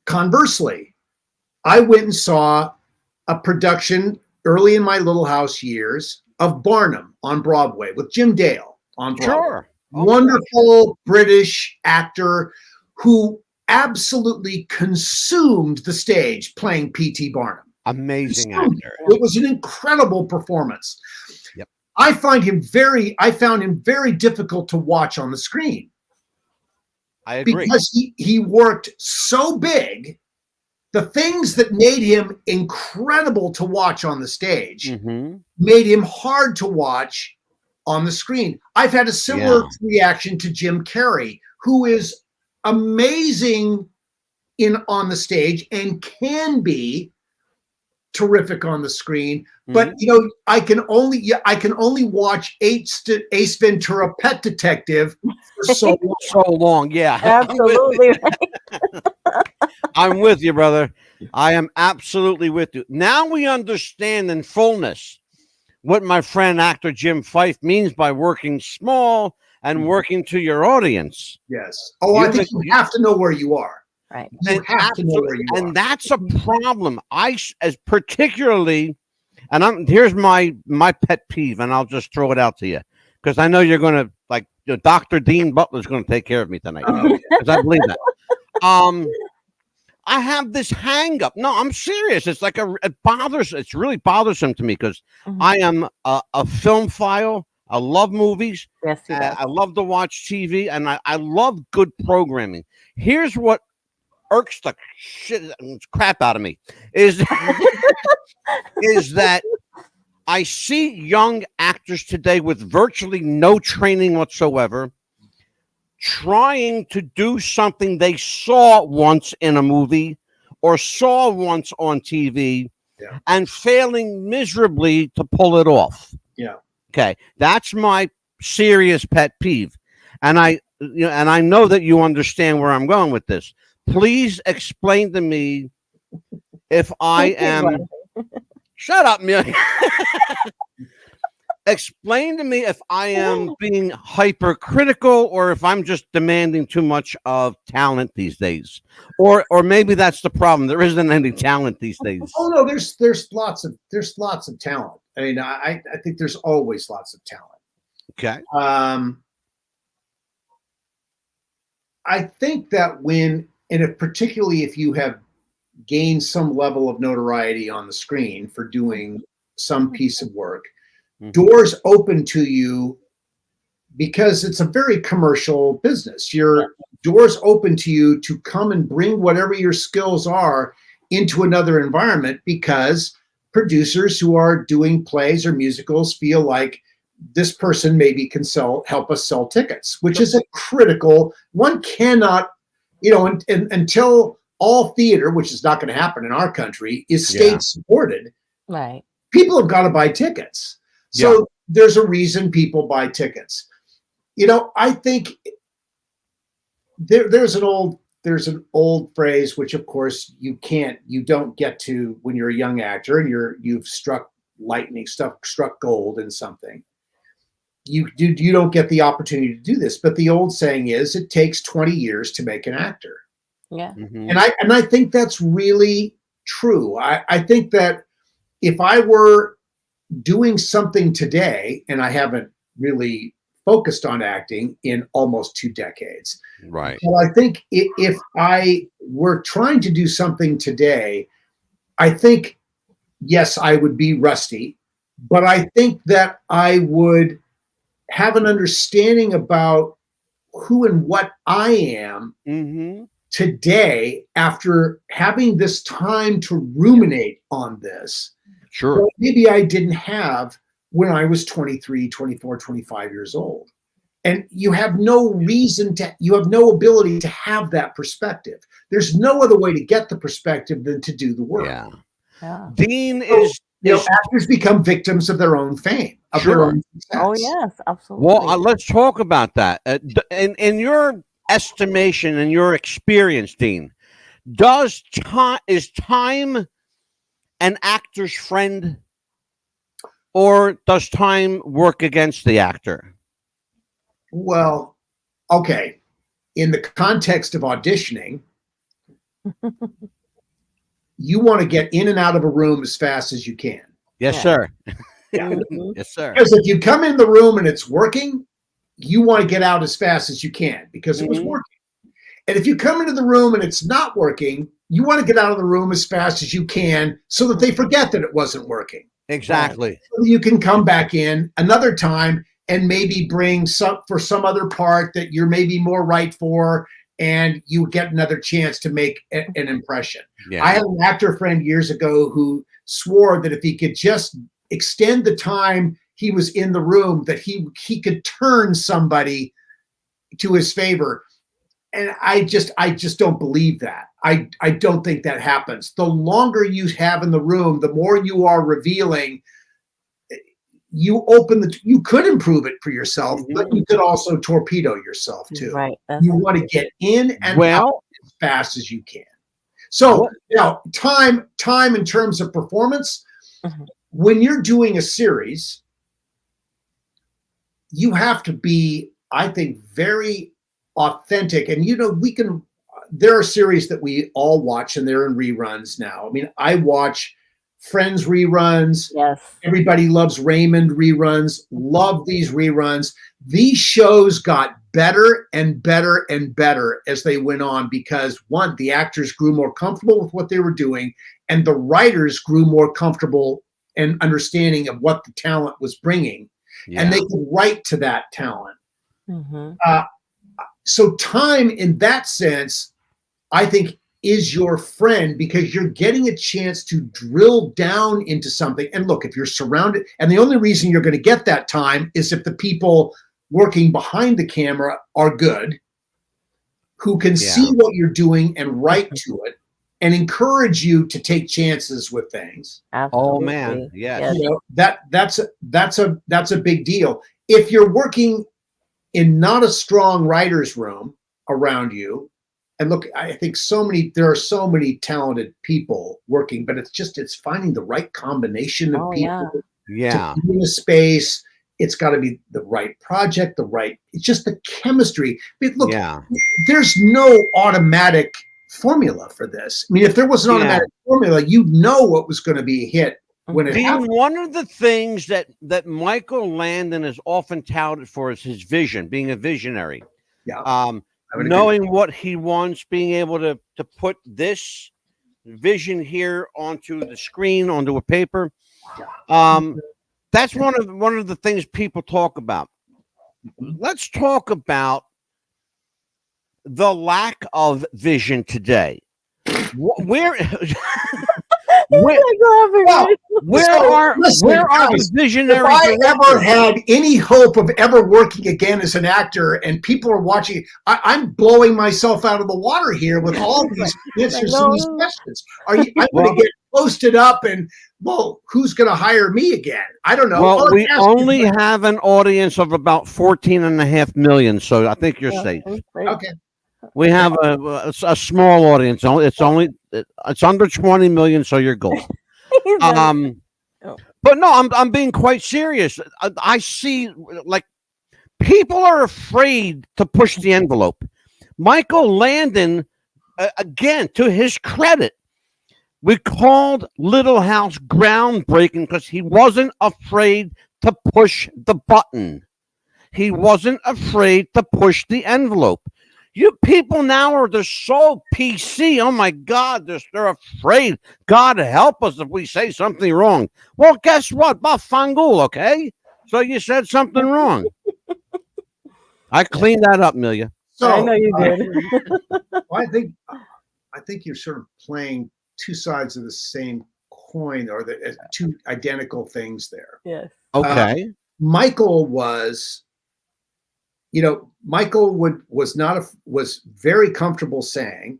conversely, I went and saw a production early in my Little House years of Barnum on Broadway with Jim Dale on Broadway. Sure. Wonderful British actor who absolutely consumed the stage playing P.T. Barnum. Amazing Consumed. actor. It was an incredible performance. Yep. I found him very difficult to watch on the screen. I agree. Because he worked so big, the things that made him incredible to watch on the stage made him hard to watch on the screen. I've had a similar reaction to Jim Carrey, who is amazing on the stage and can be terrific on the screen. But you know, I can only watch Ace Ventura: Pet Detective for so long. Yeah, absolutely. I'm with you, brother. I am absolutely with you. Now we understand in fullness what my friend actor Jim Fife means by working small and working to your audience. Yes. Oh, I think you have to know where you are. Right. You have to know where you are. And that's a problem. As particularly, and here's my pet peeve, and I'll just throw it out to you because I know you're going to like Dr. Dean Butler's going to take care of me tonight because I believe that. I have this hang up. No, I'm serious. It's like it's really bothersome to me because I am a filmophile. I love movies. Yes, he does. I love to watch TV, and I love good programming. Here's what irks the crap out of me is that I see young actors today with virtually no training whatsoever trying to do something they saw once in a movie or saw once on TV and failing miserably to pull it off. Yeah. Okay. That's my serious pet peeve. And I know that you understand where I'm going with this. Please explain to me if I am. Shut up, Millie. Explain to me if I am being hypercritical or if I'm just demanding too much of talent these days, or maybe that's the problem. There isn't any talent these days. Oh no, there's lots of talent. I mean, I think there's always lots of talent. Okay. I think that particularly if you have gained some level of notoriety on the screen for doing some piece of work, doors open to you because it's a very commercial business. Your doors open to you to come and bring whatever your skills are into another environment because producers who are doing plays or musicals feel like this person maybe can help us sell tickets, which is a critical. One cannot, until all theater, which is not going to happen in our country, is state supported. Right. People have got to buy tickets. So there's a reason people buy tickets. I think there's an old phrase, which of course you don't get to when you're a young actor and you've struck lightning, struck gold in something. You don't get the opportunity to do this. But the old saying is, it takes 20 years to make an actor. Yeah. And I think that's really true. I think that if I were doing something today, and I haven't really focused on acting in almost 2 decades. Right. But I think if I were trying to do something today, I think, yes, I would be rusty, but I think that I would have an understanding about who and what I am today after having this time to ruminate on this. Sure. Well, maybe I didn't have when I was 23, 24, 25 years old. And you have no ability to have that perspective. There's no other way to get the perspective than to do the work. Yeah. Dean actors become victims of their own fame. Their own success. Oh yes, absolutely. Well, let's talk about that. In your estimation and your experience, Dean, is time an actor's friend, or does time work against the actor? Well, okay. In the context of auditioning, you want to get in and out of a room as fast as you can. Yes, Yeah. sir. Mhm. Yes, sir. Because if you come in the room and it's working, you want to get out as fast as you can because it was Mhm. working. And if you come into the room and it's not working, you want to get out of the room as fast as you can so that they forget that it wasn't working. Exactly. So you can come back in another time and maybe bring some other part that you're maybe more right for, and you get another chance to make an impression. Yeah. I had an actor friend years ago who swore that if he could just extend the time he was in the room, that he could turn somebody to his favor. And I just don't believe that. I don't think that happens. The longer you have in the room, the more you are revealing. You could improve it for yourself, but you could also torpedo yourself too. Right. You want to get in and out as fast as you can. So now time in terms of performance, when you're doing a series, you have to be, I think, very authentic. And there are series that we all watch and they're in reruns now. I mean, I watch Friends reruns. Yes. Everybody Loves Raymond reruns. Love these reruns. These shows got better and better and better as they went on because, one, the actors grew more comfortable with what they were doing, and the writers grew more comfortable and understanding of what the talent was bringing, and they could write to that talent. So time in that sense, I think, is your friend because you're getting a chance to drill down into something. And look, if you're surrounded, and the only reason you're going to get that time is if the people working behind the camera are good, who can see what you're doing and write to it and encourage you to take chances with things. Absolutely. Oh man, yes. You know, that's a big deal. If you're working in not a strong writer's room around you, and look, I think there are so many talented people working, but it's finding the right combination of people to be in a space. It's got to be the right project, it's just the chemistry. But look, there's no automatic formula for this. I mean, if there was an automatic formula, you'd know what was going to be a hit when it happened. One of the things that Michael Landon is often touted for is his vision, being a visionary. Yeah. Knowing what he wants, being able to put this vision here onto the screen, onto a paper. That's one of the things people talk about. Let's talk about the lack of vision today. Where are the visionaries? If I ever had any hope of ever working again as an actor, and people are watching, I'm blowing myself out of the water here with all these answers to these questions. I'm going to get posted up, and who's going to hire me again? I don't know. Well, we only have an audience of about 14.5 million, so I think you're safe. Okay. We have a small audience. It's under 20 million, so you're good. But no, I'm being quite serious. I see, like, people are afraid to push the envelope. Michael Landon, again, to his credit, we called Little House groundbreaking because he wasn't afraid to push the button. He wasn't afraid to push the envelope. You people now they're so PC. Oh my God, they're afraid. God help us if we say something wrong. Well, guess what? Bafangul, okay? So you said something wrong. I cleaned that up, Milia. So I know you did. I think you're sort of playing two sides of the same coin, or the two identical things there. Yes. Okay. Michael was. Michael was very comfortable saying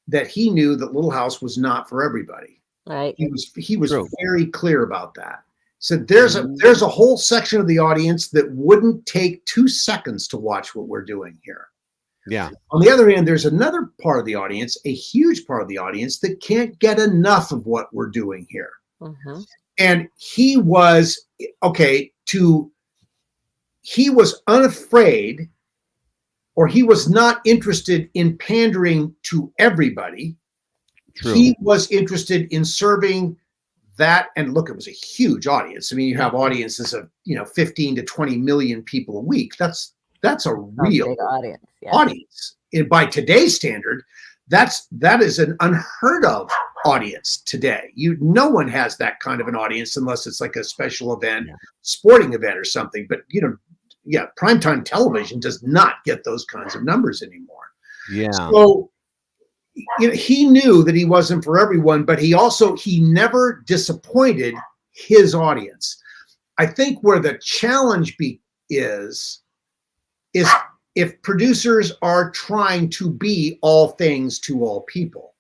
that he knew that Little House was not for everybody. Right. He was very clear about that. So there's a whole section of the audience that wouldn't take 2 seconds to watch what we're doing here. Yeah. On the other hand, there's another part of the audience, a huge part of the audience, that can't get enough of what we're doing here. Mm-hmm. And he was he was unafraid, or he was not interested in pandering to everybody. True. He was interested in serving that. And look, it was a huge audience. I mean, you have audiences of 15 to 20 million people a week. That's a real big audience. Yeah. audience. And by today's standard, that is an unheard of audience today. No one has that kind of an audience unless it's like a special event, sporting event or something. But primetime television does not get those kinds of numbers anymore. Yeah. So he knew that he wasn't for everyone, but he never disappointed his audience. I think where the challenge is if producers are trying to be all things to all people.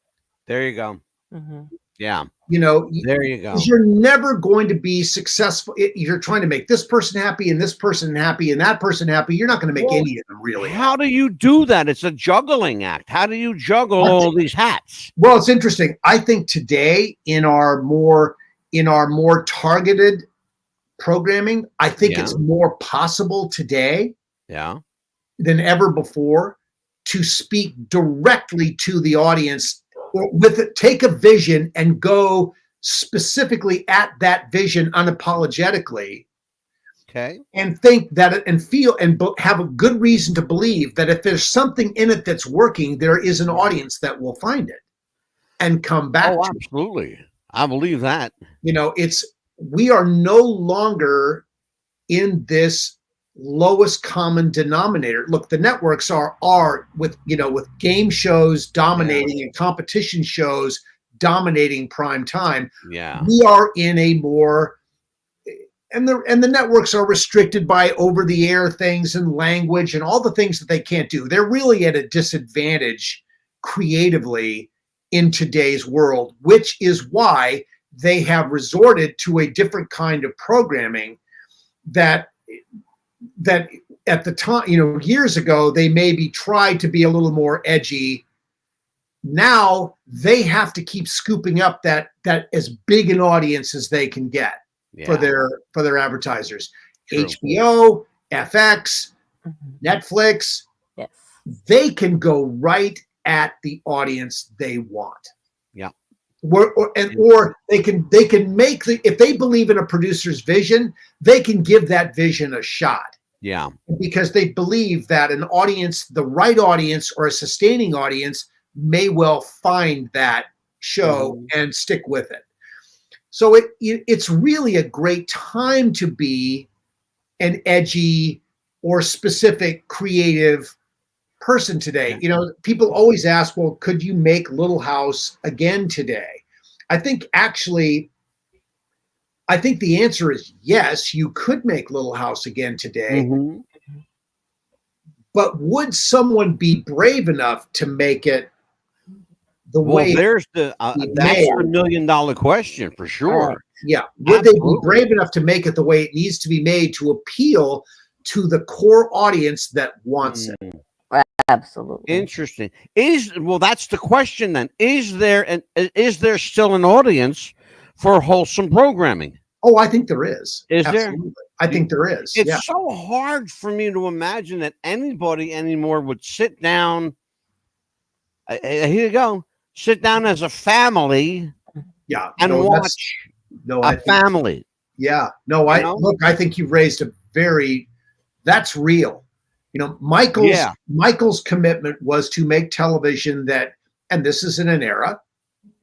There you go. Mm-hmm. Yeah. There you go. You're never going to be successful. You're trying to make this person happy and this person happy and that person happy. You're not going to make any of them really happy. How do you do that? It's a juggling act. How do you juggle all these hats? Well, it's interesting. I think today in our more targeted programming, I think it's more possible today than ever before to speak directly to the audience, or take a vision and go specifically at that vision unapologetically. Okay. And think that and feel and have a good reason to believe that if there's something in it that's working, there is an audience that will find it and come back. Oh, absolutely. I believe that. We are no longer in this lowest common denominator. Look, the networks are with game shows dominating and competition shows dominating prime time. Yeah. We are in a more, and the networks are restricted by over the air things and language and all the things that they can't do. They're really at a disadvantage creatively in today's world, which is why they have resorted to a different kind of programming that at the time, years ago, they maybe tried to be a little more edgy. Now they have to keep scooping up that as big an audience as they can get for their advertisers. True. HBO, FX, Netflix, they can go right at the audience they want. Yeah. Or they can make if they believe in a producer's vision, they can give that vision a shot. Yeah. Because they believe that an audience, the right audience or a sustaining audience, may well find that show and stick with it. So it's really a great time to be an edgy or specific creative person today. People always ask, well, could you make Little House again today? I think the answer is yes, you could make Little House again today. Mm-hmm. But would someone be brave enough to make it the way? There's that's the $1 million question for sure. Yeah. Would they be brave enough to make it the way it needs to be made to appeal to the core audience that wants it? Absolutely. Interesting. That's the question then. Is there still an audience for wholesome programming? Oh, I think there is. Is Absolutely. there? I think there is. It's so hard for me to imagine that anybody anymore would sit down. Here you go. Sit down as a family. Yeah. And watch a family. Yeah. No, I think you've raised that's real. Michael's commitment was to make television and this is in an era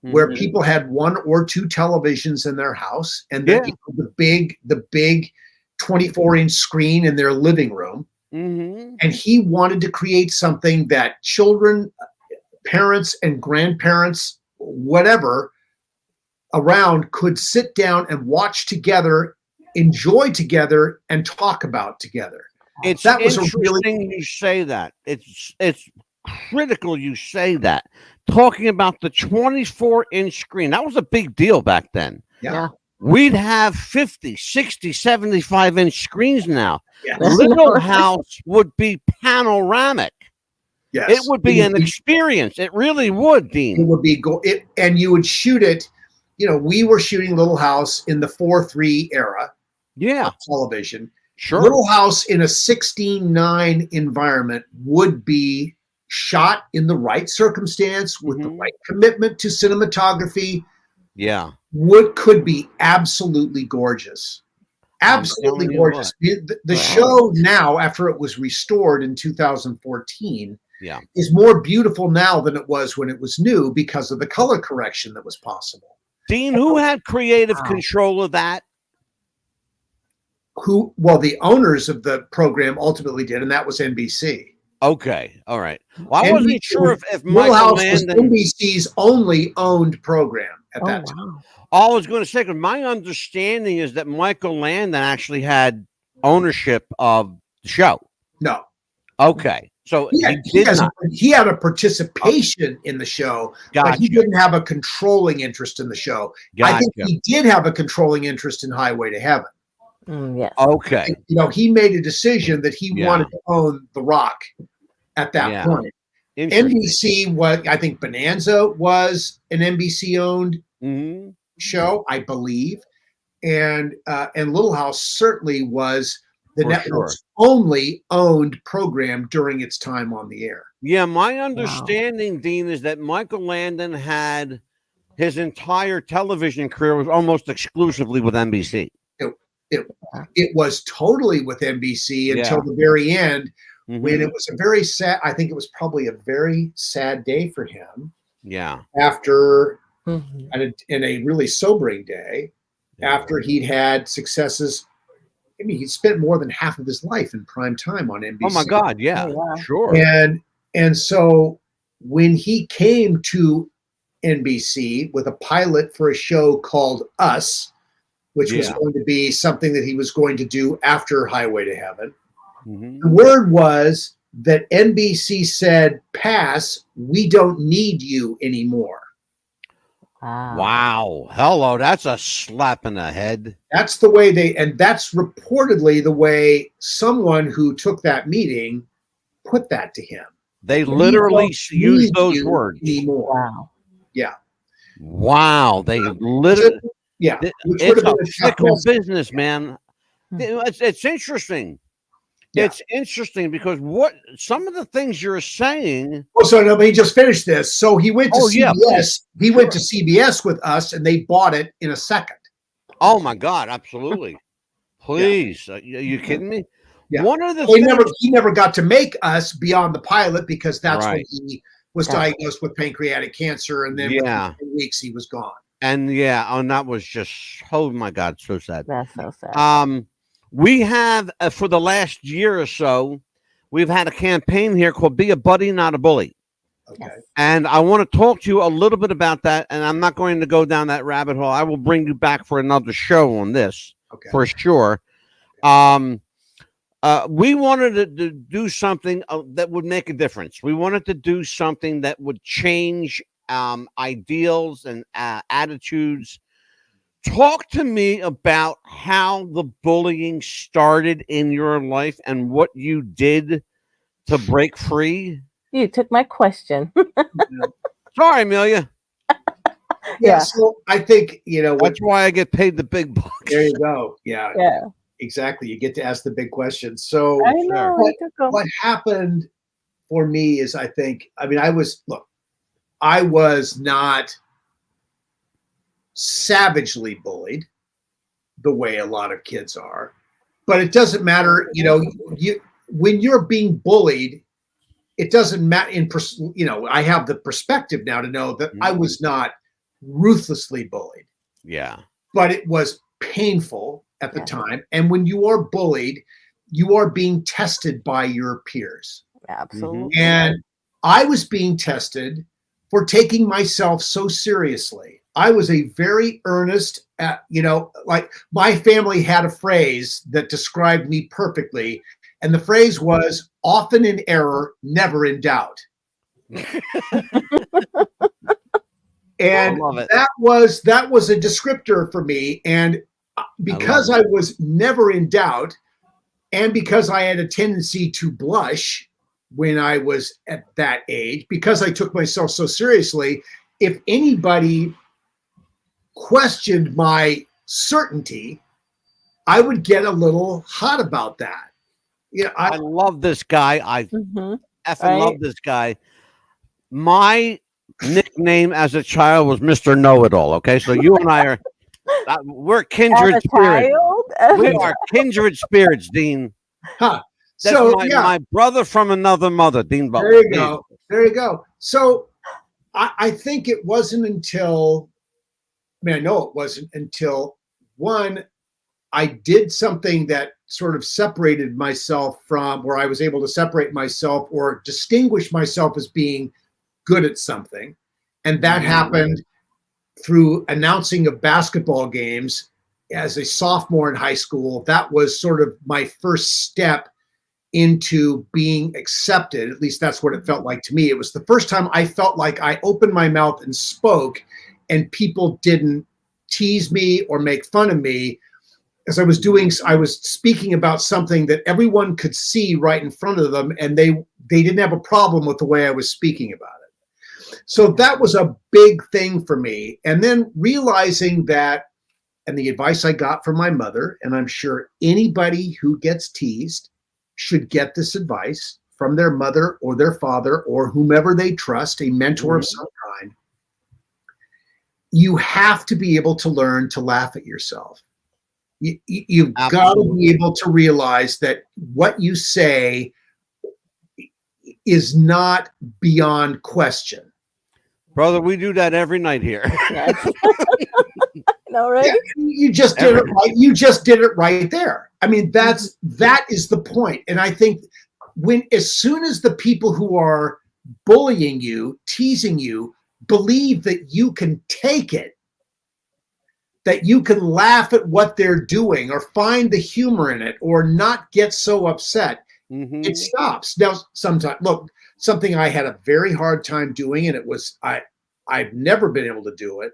where people had one or two televisions in their house, and then the big 24-inch screen in their living room. Mm-hmm. And he wanted to create something that children, parents, and grandparents, whatever around, could sit down and watch together, enjoy together, and talk about together. It's interesting you say that. It's critical you say that. Talking about the 24-inch screen, that was a big deal back then. Yeah. We'd have 50, 60, 75-inch screens now. Yeah. Little House would be panoramic. Yes. It would be an experience. It really would, Dean. It would be and you would shoot it. We were shooting Little House in the 4:3 era. Yeah. Of television. Sure. Little House in a 16:9 environment would be shot in the right circumstance with the right commitment to cinematography. Yeah. Could be absolutely gorgeous. Absolutely gorgeous. The show now, after it was restored in 2014, is more beautiful now than it was when it was new because of the color correction that was possible. Dean, who had creative control of that? The owners of the program ultimately did, and that was NBC. Okay, all right. Well, I wasn't sure if Little Michael House Landon was NBC's only owned program at that time. All I was going to say, because my understanding is that Michael Landon actually had ownership of the show. No. Okay, so he had a participation in the show, but he didn't have a controlling interest in the show. I think he did have a controlling interest in Highway to Heaven. Yes. Okay. He made a decision that he wanted to own The Rock at that point. NBC I think Bonanza was an NBC-owned show, I believe, and Little House certainly was the network's only owned program during its time on the air. Yeah, my understanding, Dean, is that Michael Landon had his entire television career was almost exclusively with NBC. It was totally with NBC until the very end, when it was a very sad. I think it was probably a very sad day for him. Yeah. After in a really sobering day, after he'd had successes. I mean, he spent more than half of his life in prime time on NBC. Oh my God, yeah, sure. And so when he came to NBC with a pilot for a show called Us, which was going to be something that he was going to do after Highway to Heaven, the word was that NBC said, "Pass, we don't need you anymore." Wow. Hello, that's a slap in the head. That's the way and that's reportedly the way someone who took that meeting put that to him. They literally used those words. Anymore. Wow. Yeah. Wow. They literally. Yeah. It's a fickle business, man. It's interesting. Yeah. It's interesting because some of the things you're saying. Oh, so no, but he just finished this. So he went to CBS. He went to CBS with Us, and they bought it in a second. Oh my God! Absolutely. Please, are you kidding me? Yeah. One of the he never got to make Us beyond the pilot because that's when he was diagnosed with pancreatic cancer, and then within 2 weeks he was gone. And that was just my God, so sad. That's so sad. We have, for the last year or so, we've had a campaign here called Be a Buddy, Not a Bully. Okay. And I want to talk to you a little bit about that, and I'm not going to go down that rabbit hole. I will bring you back for another show on this, for sure. We wanted to do something that would make a difference. We wanted to do something that would change ideals and attitudes. Talk to me about how the bullying started in your life and what you did to break free. You took my question. Sorry, Amelia. Yeah, so I think, that's why I get paid the big bucks. There you go. Yeah. Yeah. Exactly. You get to ask the big questions. So I know, what happened for me is I was not savagely bullied the way a lot of kids are, but it doesn't matter. When you're being bullied, it doesn't matter. I have the perspective now to know that I was not ruthlessly bullied. Yeah. But it was painful at the time. And when you are bullied, you are being tested by your peers. Absolutely. And I was being tested for taking myself so seriously. I was a very earnest, like my family had a phrase that described me perfectly. And the phrase was often in error, never in doubt. And that was a descriptor for me. And because I was never in doubt, and because I had a tendency to blush when I was at that age, because I took myself so seriously, if anybody questioned my certainty, I would get a little hot about that. Yeah, I love this guy. I Mhm. effing love this guy. My nickname as a child was Mr. Know-It-All. Okay, so you and I are we're kindred As a spirits. child? We are kindred spirits, Dean. Huh. That's So my brother from another mother, Dean Butler. there you go. There you go. So I think it wasn't until, I know it wasn't until one, I did something that sort of separated myself from where I was able to separate myself or distinguish myself as being good at something. And that happened through announcing of basketball games as a sophomore in high school. That was sort of my first step into being accepted. At least that's what it felt like to me. It was the first time I felt like I opened my mouth and spoke and people didn't tease me or make fun of me. As I was speaking about something that everyone could see right in front of them, and they didn't have a problem with the way I was speaking about it. So that was a big thing for me. And then realizing that, and the advice I got from my mother, and I'm sure anybody who gets teased should get this advice from their mother or their father or whomever they trust, a mentor of some kind. You have to be able to learn to laugh at yourself. You've got to be able to realize that what you say is not beyond question. Brother, we do that every night here. No, right? Yeah, you just did it right. You just did it right there. I mean, that is the point. And I think as soon as the people who are bullying you, teasing you, believe that you can take it, that you can laugh at what they're doing or find the humor in it or not get so upset, it stops. Now, sometimes, look, something I had a very hard time doing, and it was, I've never been able to do it.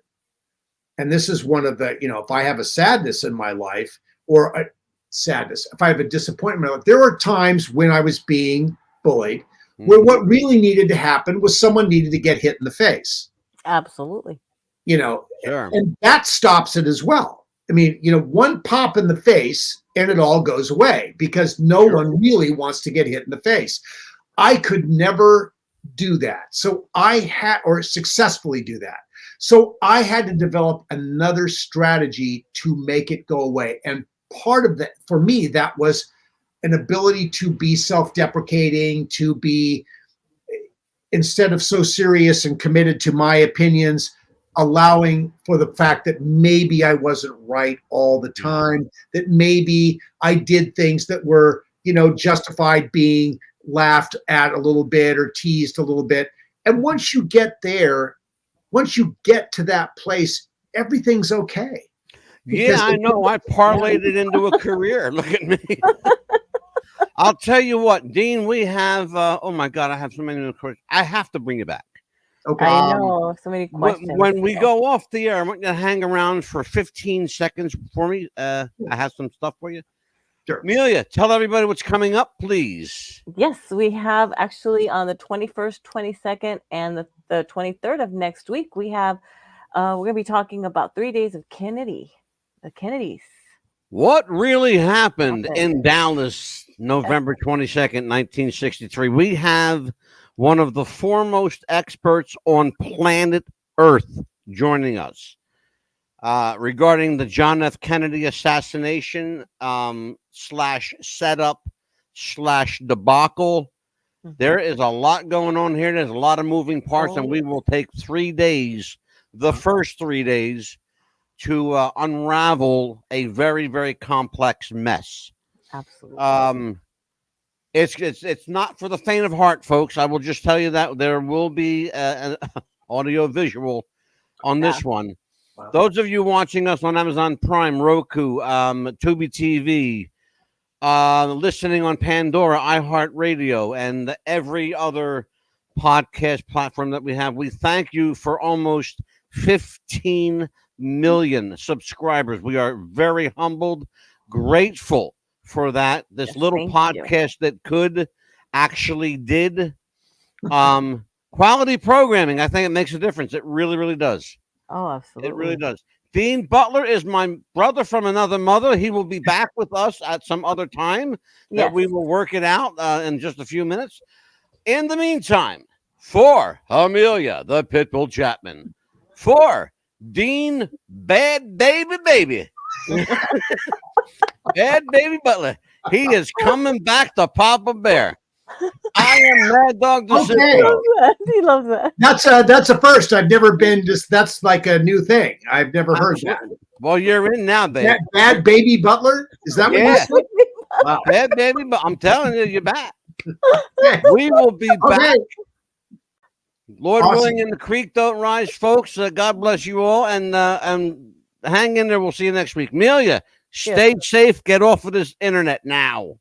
And this is one of the, if I have a sadness in my life or a sadness, if I have a disappointment in my life, there were times when I was being bullied where what really needed to happen was someone needed to get hit in the face. Absolutely. Sure. And that stops it as well. I mean, one pop in the face and it all goes away because no one really wants to get hit in the face. I could never do that. So or successfully do that. So I had to develop another strategy to make it go away. And part of that, for me, that was an ability to be self-deprecating, to be, instead of so serious and committed to my opinions, allowing for the fact that maybe I wasn't right all the time, that maybe I did things that were, justified being laughed at a little bit or teased a little bit. And once you get there, once you get to that place, everything's okay. Yeah, I know. I parlayed it into a career. Look at me. I'll tell you what, Dean, we have, oh my God, I have so many questions. I have to bring you back. Okay. I know, so many questions. When we go off the air, I want you to hang around for 15 seconds for me. I have some stuff for you. Sure. Amelia, tell everybody what's coming up, please. Yes, we have actually on the 21st, 22nd, and the 23rd of next week, we have, we're going to be talking about 3 days of Kennedy, the Kennedys. What really happened in Dallas, November 22nd, 1963? We have one of the foremost experts on planet Earth joining us regarding the John F. Kennedy assassination / setup / debacle. There is a lot going on here. There's a lot of moving parts, and we will take 3 days, the first 3 days, to unravel a very, very complex mess. Absolutely. It's not for the faint of heart, folks. I will just tell you that there will be an audio visual on this one. Wow. Those of you watching us on Amazon Prime, Roku, Tubi TV, listening on Pandora, iHeartRadio, and every other podcast platform that we have, we thank you for almost 15 million subscribers. We are very humbled, grateful for that. This little podcast that could actually did quality programming. I think it makes a difference. It really, really does. Oh, absolutely. It really does. Dean Butler is my brother from another mother. He will be back with us at some other time that Yes. we will work it out in just a few minutes. In the meantime, for Amelia, the Pitbull Chapman, for Dean Bad Baby, Bad Baby Butler, he is coming back to Papa Bear. I am Mad Dog DeCipio. He loves that. That's a first. I've never been just. That's like a new thing. I've never heard that. Well, you're in now, baby. Bad Baby Butler. Is that what you Yeah. said? Wow. Bad Baby, but I'm telling you, you're back. We will be back. Okay. Lord Awesome. willing, and the creek don't rise, folks. God bless you all, and hang in there. We'll see you next week. Amelia, stay safe. Get off of this internet now.